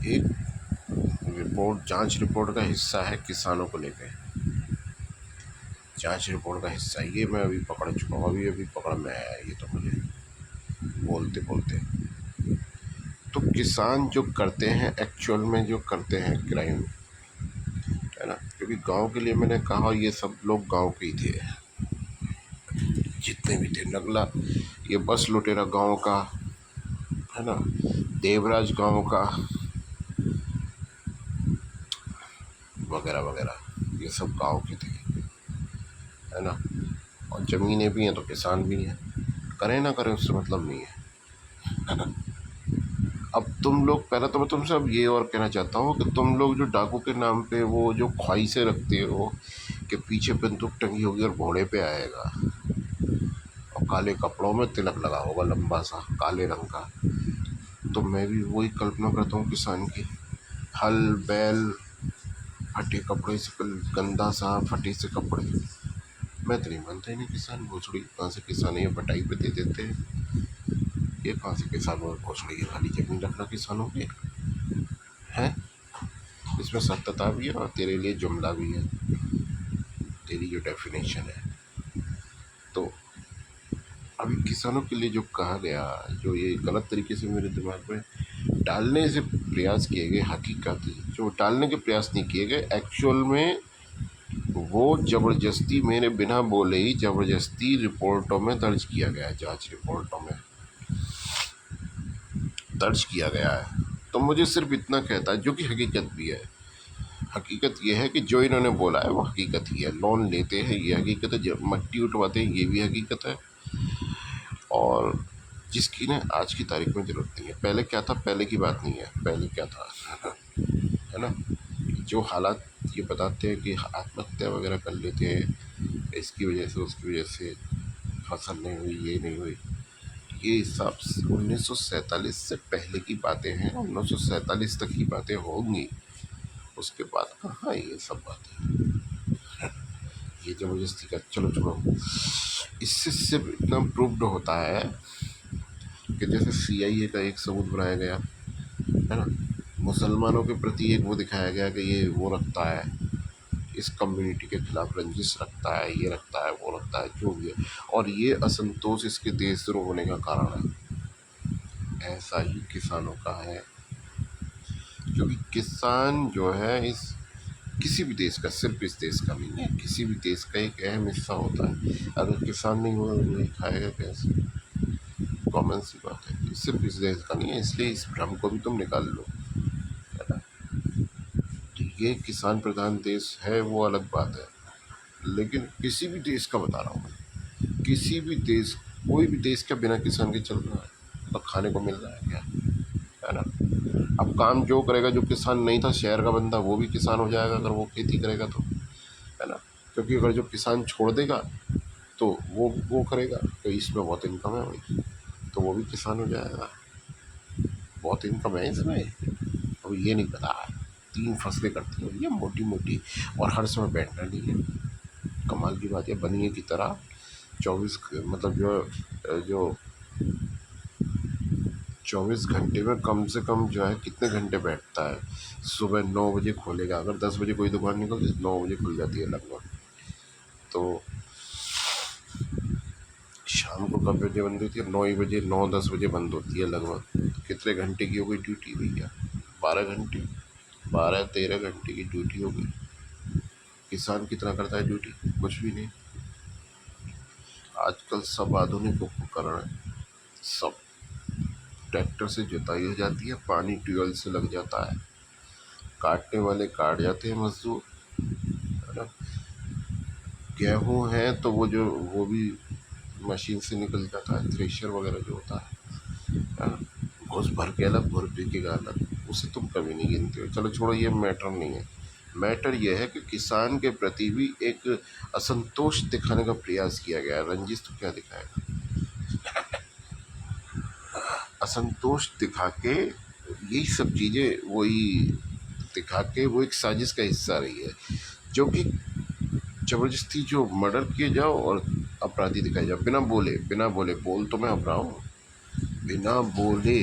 एक रिपोर्ट, जांच रिपोर्ट का हिस्सा है किसानों को लेकर। जांच रिपोर्ट का हिस्सा ये मैं अभी पकड़ चुका हूँ, अभी अभी पकड़ में आया ये तो मुझे बोलते बोलते। तो किसान जो करते हैं एक्चुअल में, जो करते हैं क्राइम, है ना, क्योंकि गांव के लिए मैंने कहा ये सब लोग गांव के ही थे, जितने भी थे। नगला ये बस लुटेरा गांव का, है ना, देवराज गांव का, वगैरह वगैरह, ये सब गांव के थे, है ना। और ज़मीनें भी हैं तो किसान भी हैं, करें ना करें उससे मतलब नहीं है ना। अब तुम लोग, पहले तो मैं तुमसे अब ये और कहना चाहता हूँ कि तुम लोग जो डाकू के नाम पे वो जो ख्वाहिशें रखते हो कि पीछे बंदूक टंगी होगी और घोड़े पे आएगा और काले कपड़ों में तिलक लगा होगा लंबा सा काले रंग का, तो मैं भी वही कल्पना करता हूँ किसान की। हल बैल, फटे कपड़े से, गंदा सा फटे से कपड़े। मैं तो नहीं मानता इन्हें किसान। भोसड़ी कहाँ से किसान है, ये बटाई पे दे देते हैं। ये कहाँ से किसान और भोसड़ी है, खाली जमीन रखना किसानों के हैं। इसमें सत्यता भी है और तेरे लिए जुमला भी है, तेरी जो डेफिनेशन है। तो अभी किसानों के लिए जो कहा गया, जो ये गलत तरीके से मेरे दिमाग में डालने से प्रयास किए गए, हकीकत जो डालने के प्रयास नहीं किए गए, एक्चुअल में वो ज़बरदस्ती मेरे बिना बोले ही ज़बरदस्ती रिपोर्टों में दर्ज किया गया है, जांच रिपोर्टों में दर्ज किया गया है। तो मुझे सिर्फ इतना कहता है, जो कि हकीकत भी है। हकीकत ये है कि जो इन्होंने बोला है वो हकीकत ही है। लोन लेते हैं ये हकीकत है, जब मट्टी उठवाते हैं ये भी हकीकत है। और जिसकी ना आज की तारीख में ज़रूरत नहीं है। पहले क्या था, पहले की बात नहीं है, पहले क्या था है ना। जो हालात ये बताते हैं कि आत्महत्या वगैरह कर लेते हैं इसकी वजह से, उसकी वजह से, फसल नहीं हुई, ये नहीं हुई, ये हिसाब से 1947 से पहले की बातें हैं, 1947 तक की बातें होंगी। उसके बाद कहाँ ये सब बातें, ये ज़बरदस्ती का। चलो चलो, इससे सिर्फ इतना प्रूव्ड होता है कि जैसे CIA का एक सबूत बनाया गया, है ना, मुसलमानों के प्रति एक वो दिखाया गया कि ये वो रखता है, इस कम्युनिटी के खिलाफ रंजिश रखता है, ये रखता है, वो रखता है, जो भी है, और ये असंतोष इसके देशद्रोह होने का कारण है। ऐसा ही किसानों का है, क्योंकि किसान जो है इस किसी भी देश का, सिर्फ इस देश का नहीं है, किसी भी देश का एक अहम हिस्सा होता है। अगर किसान नहीं होगा तो नहीं खाएगा कैसे, कॉमन सी बात है। सिर्फ इस देश का नहीं है, इसलिए इस भ्रम को भी तुम निकाल लो, है ना। तो ये किसान प्रधान देश है वो अलग बात है, लेकिन किसी भी देश का बता रहा हूँ मैं, किसी भी देश, कोई भी देश क्या बिना किसान के चल रहा है? तो खाने को मिल रहा है क्या, है ना। अब काम जो करेगा, जो किसान नहीं था शहर का बंदा, वो भी किसान हो जाएगा अगर वो खेती करेगा तो, है ना। क्योंकि अगर जो किसान छोड़ देगा तो वो करेगा, तो इसमें बहुत इनकम है भाई, तो वो भी किसान हो जाएगा। बहुत इनकम है इसमें। अब ये नहीं पता, 3 फसलें करती हो ये मोटी मोटी, और हर समय बैठना नहीं है। कमाल की बात है, बनिए की तरह 24, मतलब जो 24 घंटे में कम से कम जो है कितने घंटे बैठता है। सुबह 9 बजे खोलेगा, अगर 10 बजे कोई दुकान निकलती है 9 बजे खुल जाती है लगभग। तो शाम को कब बजे बंद होती है, 9 बजे, 9-10 बजे बंद होती है लगभग। तो कितने घंटे की हो गई ड्यूटी भैया, 12 घंटे, 12-13 घंटे की ड्यूटी हो गई। किसान कितना करता है ड्यूटी, कुछ भी नहीं। आजकल सब आधुनिक उपकरण है, सब ट्रैक्टर से जुताई हो जाती है, पानी ट्यूबवेल से लग जाता है, काटने वाले काट जाते हैं मजदूर, है ना। गेहूँ है तो वो भी मशीन से निकल जाता है, थ्रेशर वगैरह जो होता है ना। घुस भर के अलग, भर पी के अलग, उसे तुम कभी नहीं गिनते हो। चलो छोड़ो, ये मैटर नहीं है। मैटर ये है कि किसान के प्रति भी एक असंतोष दिखाने का प्रयास किया गया है। रंजिश तो क्या दिखाएगा, असंतोष दिखा के, यही सब चीज़ें वही दिखा के वो एक साजिश का हिस्सा रही है, जो कि ज़बरदस्ती जो मर्डर किए जाओ और अपराधी दिखाए जाओ, बिना बोले, बिना बोले। बोल तो मैं अब रहा हूँ, बिना बोले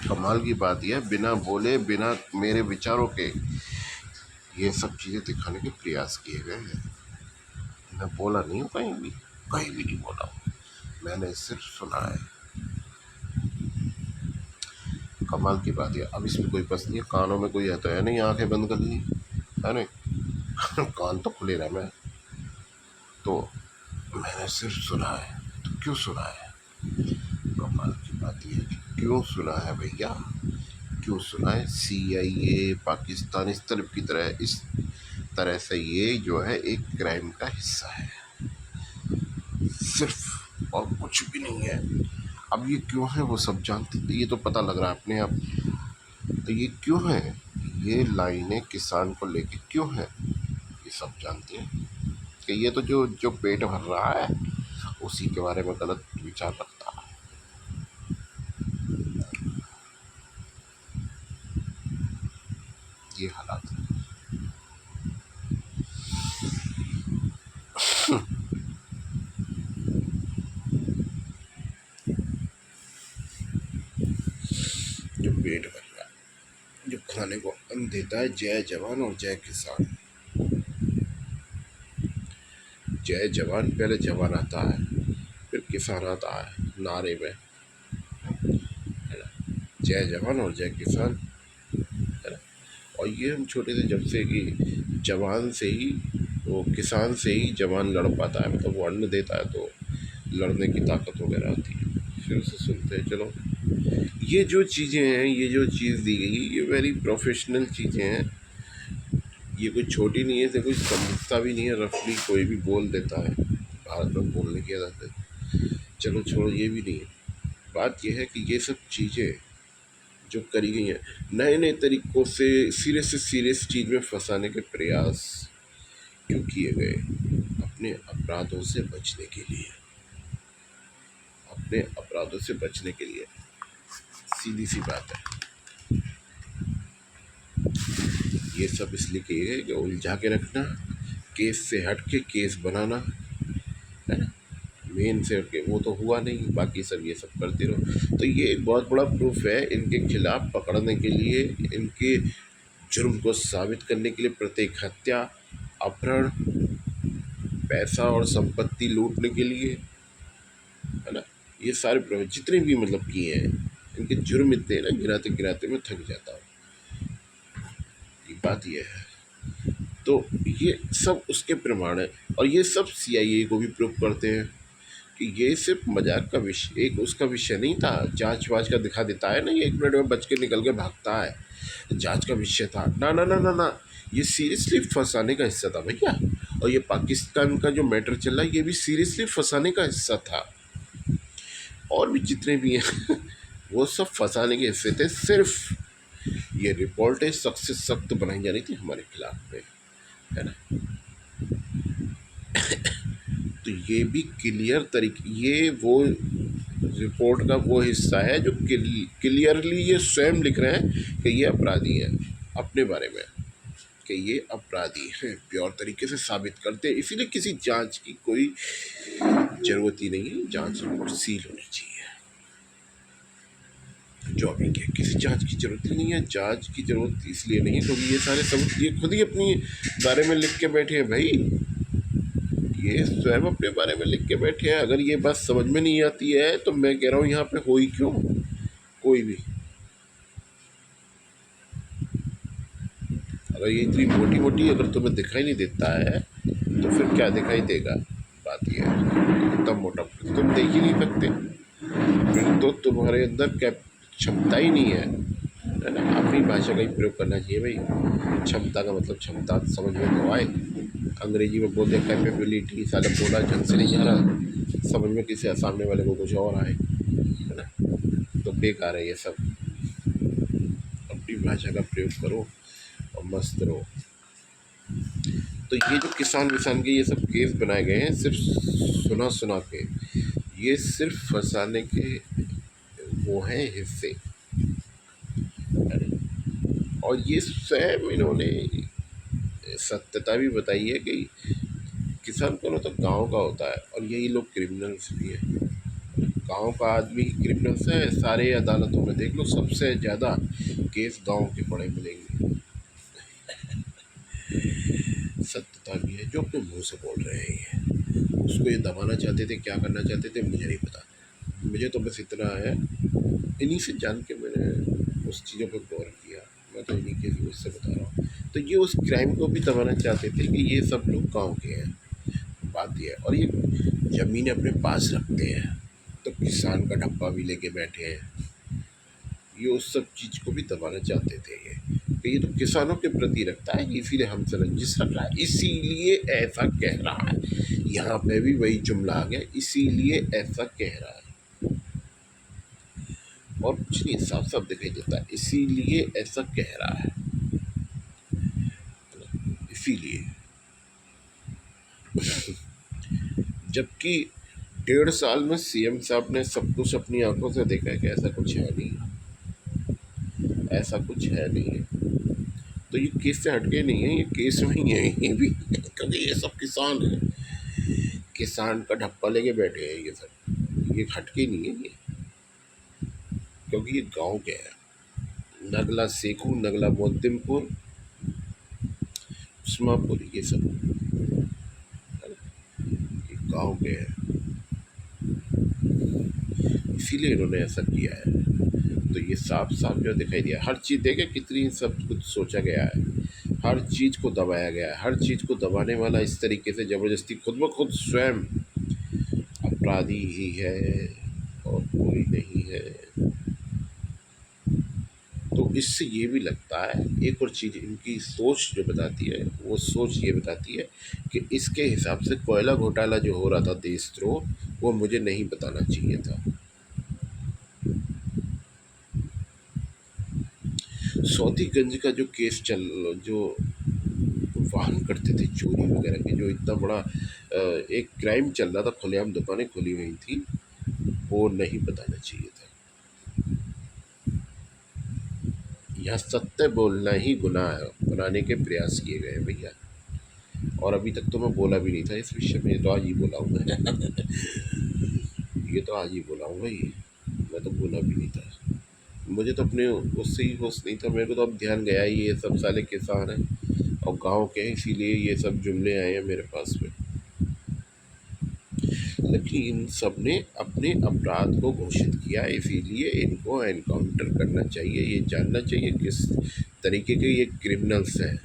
कमाल की बात यह है, बिना बोले बिना मेरे विचारों के ये सब चीज़ें दिखाने के प्रयास किए गए हैं। मैं बोला नहीं हूँ, कहीं भी नहीं बोला हूँ, मैंने सिर्फ सुना है। कमाल की बात है। अब इसमें कोई बस नहीं है, कानों में कोई है तो है नहीं, आंखें बंद कर ली है नहीं कान तो खुले रहा मैं तो, मैंने सिर्फ सुना है। तो क्यों सुना है? कमाल की बात यह है कि क्यों सुना है भैया, क्यों सुना है? CIA पाकिस्तान इस तरह से ये जो है एक क्राइम का हिस्सा है सिर्फ, और कुछ भी नहीं है। अब ये क्यों है वो सब जानते, ये तो पता लग रहा है अपने आप। तो ये क्यों है, ये लाइनें किसान को लेके क्यों है, ये सब जानते हैं कि ये तो जो जो पेट भर रहा है उसी के बारे में गलत विचार रखता है। ये हालात है। जो पेट भर रहा है, जो खाने को अन्न देता है, जय जवान और जय किसान। जय जवान, पहले जवान आता है फिर किसान आता है नारे में, है ना? जय जवान और जय किसान, है ना? और ये हम छोटे थे जब से कि जवान से ही, वो किसान से ही जवान लड़ पाता है, मतलब वो अन्न देता है तो लड़ने की ताकत वगैरह आती है। फिर उसे सुनते हैं। चलो, ये जो चीज़ें हैं, ये जो चीज़ दी गई, ये वेरी प्रोफेशनल चीज़ें हैं। ये कोई छोटी नहीं है, इसे कोई समझता भी नहीं है, रफली कोई भी बोल देता है। भारत में बोलने की आदत है। चलो छोड़ो, ये भी नहीं है। बात यह है कि ये सब चीज़ें जो करी गई हैं, नए नए तरीक़ों से सीरियस चीज़ में फंसाने के प्रयास क्यों किए गए? अपने अपराधों से बचने के लिए, अपने अपराधों से बचने के लिए। सीधी सी बात है। ये सब इसलिए किए गए कि उलझा के रखना, केस से हट के केस बनाना, है ना? मेन से हट के वो तो हुआ नहीं, बाकी सब ये सब करते रहो। तो ये एक बहुत बड़ा प्रूफ है इनके खिलाफ पकड़ने के लिए, इनके जुर्म को साबित करने के लिए। प्रत्येक हत्या, अपहरण, पैसा और संपत्ति लूटने के लिए, है ना? ये सारे जितने भी मतलब किए हैं, इनके जुर्म इतने हैं ना, गिनाते गिनाते मैं थक जाता हूँ। ये बात ये है। तो ये सब उसके प्रमाण है, और ये सब CIA को भी प्रूव करते हैं कि ये सिर्फ मजाक का विषय, एक उसका विषय नहीं था। जांच वाच का दिखा देता है ना, ये 1 मिनट में बच के निकल के भागता है, जांच का विषय था। ना ना ना ना ना, ये सीरियसली फंसाने का हिस्सा था भैया। और ये पाकिस्तान का जो मैटर चल रहा है, ये भी सीरियसली फंसाने का हिस्सा था। और भी जितने भी हैं वो सब फंसाने के हिस्से थे। सिर्फ ये रिपोर्टें सख्त से सख्त बनाई जानी थी हमारे खिलाफ में, है ना? तो ये भी क्लियर तरीके, ये वो रिपोर्ट का वो हिस्सा है जो क्लियरली ये स्वयं लिख रहे हैं कि ये अपराधी हैं अपने बारे में, कि ये अपराधी हैं, प्योर तरीके से साबित करते हैं। इसीलिए किसी जांच की कोई ज़रूरत ही नहीं है, जांच रिपोर्ट सील होनी चाहिए। जो अभी के किसी जांच की ज़रूरत ही नहीं है। जांच की ज़रूरत इसलिए नहीं है क्योंकि ये सारे सबूत ये खुद ही अपनी बारे में लिख के बैठे हैं भाई, ये स्वयं अपने बारे में लिख के बैठे हैं। अगर ये बात समझ में नहीं आती है तो मैं कह रहा हूँ यहाँ पे हो ही क्यों कोई भी। अगर ये इतनी मोटी मोटी अगर तुम्हें दिखाई नहीं देता है तो फिर क्या दिखाई देगा? बात ये है, इतना मोटा तुम देख ही नहीं सकते, फिर तो तुम्हारे अंदर क्या क्षमता ही नहीं है ना? अपनी भाषा का ही प्रयोग करना चाहिए भाई। क्षमता का मतलब क्षमता समझ में तो आए। अंग्रेजी में बोलते हैं कैपेबिलिटी, साला बोला ढंग से नहीं आ रहा, समझ में किसी सामने वाले को कुछ और आए, है ना? तो बेकार है ये सब। अपनी भाषा का प्रयोग करो और मस्त रहो। तो ये जो किसान विसान के ये सब केस बनाए गए हैं सिर्फ सुना सुना के, ये सिर्फ फंसाने के वो हैं हिस्से, और ये स्वयं इन्होंने सत्यता भी बताई है कि किसान को ना तो गांव का होता है, और यही लोग क्रिमिनल्स भी हैं। गांव का आदमी क्रिमिनल्स है। सारे अदालतों में देख लो, सबसे ज़्यादा केस गांव के पड़े मिलेंगे। सत्यता भी है जो अपने मुंह से बोल रहे हैं ये। उसको ये दबाना चाहते थे, क्या करना चाहते थे मुझे नहीं पता। मुझे तो बस इतना है, इन्हीं से जान के मैंने उस चीज़ों पर गौर किया। मैं तो इन्हीं के व्यूज़ से बता रहा हूँ। तो ये उस क्राइम को भी दबाना चाहते थे कि ये सब लोग गाँव के हैं। बात ये है, और ये ज़मीन अपने पास रखते हैं, तो किसान का ढप्पा भी लेके बैठे हैं। ये उस सब चीज़ को भी दबाना चाहते थे ये, कि ये तो किसानों के प्रति रखता है, इसीलिए हमसे रंजिश रख रहा है, इसीलिए ऐसा कह रहा है। यहाँ पे भी वही जुमला आ गया, इसीलिए ऐसा कह रहा है। और कुछ नहीं, साफ साफ दिखाई देता है, इसीलिए ऐसा कह रहा है, इसीलिए। जबकि 1.5 साल में सीएम साहब ने सब कुछ अपनी आंखों से देखा है कि ऐसा कुछ है नहीं, ऐसा कुछ है नहीं है। तो ये केस से हटके नहीं है, ये केस में ही है ये भी, क्योंकि ये सब किसान है, किसान का ढप्पा लेके बैठे हैं ये सब, ये हटके नहीं है ये, क्योंकि ये गांव के हैं। नगला सेखू, नगला मोहद्दिमपुर, उस्मापुर, ये सब ये गांव के हैं, इसीलिए इन्होंने ऐसा किया है। तो ये साफ साफ जो दिखाई दिया, हर चीज़ देखे कितनी सब कुछ सोचा गया है, हर चीज़ को दबाया गया है। हर चीज़ को दबाने वाला इस तरीके से ज़बरदस्ती खुद ब खुद स्वयं अपराधी ही है और कोई नहीं है। तो इससे ये भी लगता है, एक और चीज़ इनकी सोच जो बताती है, वो सोच ये बताती है कि इसके हिसाब से कोयला घोटाला जो हो रहा था, देशद्रोह, वो मुझे नहीं बताना चाहिए था। सौतीगंज का जो केस जो वाहन करते थे चोरी वगैरह के, जो इतना बड़ा एक क्राइम चल रहा था, खुलेआम दुकानें खुली हुई थी, वो नहीं बताना चाहिए था। यहाँ सत्य बोलना ही गुनाह है, बनाने के प्रयास किए गए भैया। और अभी तक तो मैं बोला भी नहीं था इस विषय में, ये तो आज ही बोला हूँ मैं। ये तो आज ही बोला हूँ भाई, मैं तो बोला भी नहीं था। मुझे तो अपने उससे ही होश नहीं था, मेरे को तो अब ध्यान गया ही, ये सब साले किसान हैं और गांव के हैं, इसीलिए ये सब जुमले आए हैं मेरे पास में। लेकिन इन सब ने अपने अपराध को घोषित किया, इसीलिए इनको एनकाउंटर करना चाहिए, ये जानना चाहिए किस तरीके के ये क्रिमिनल्स हैं।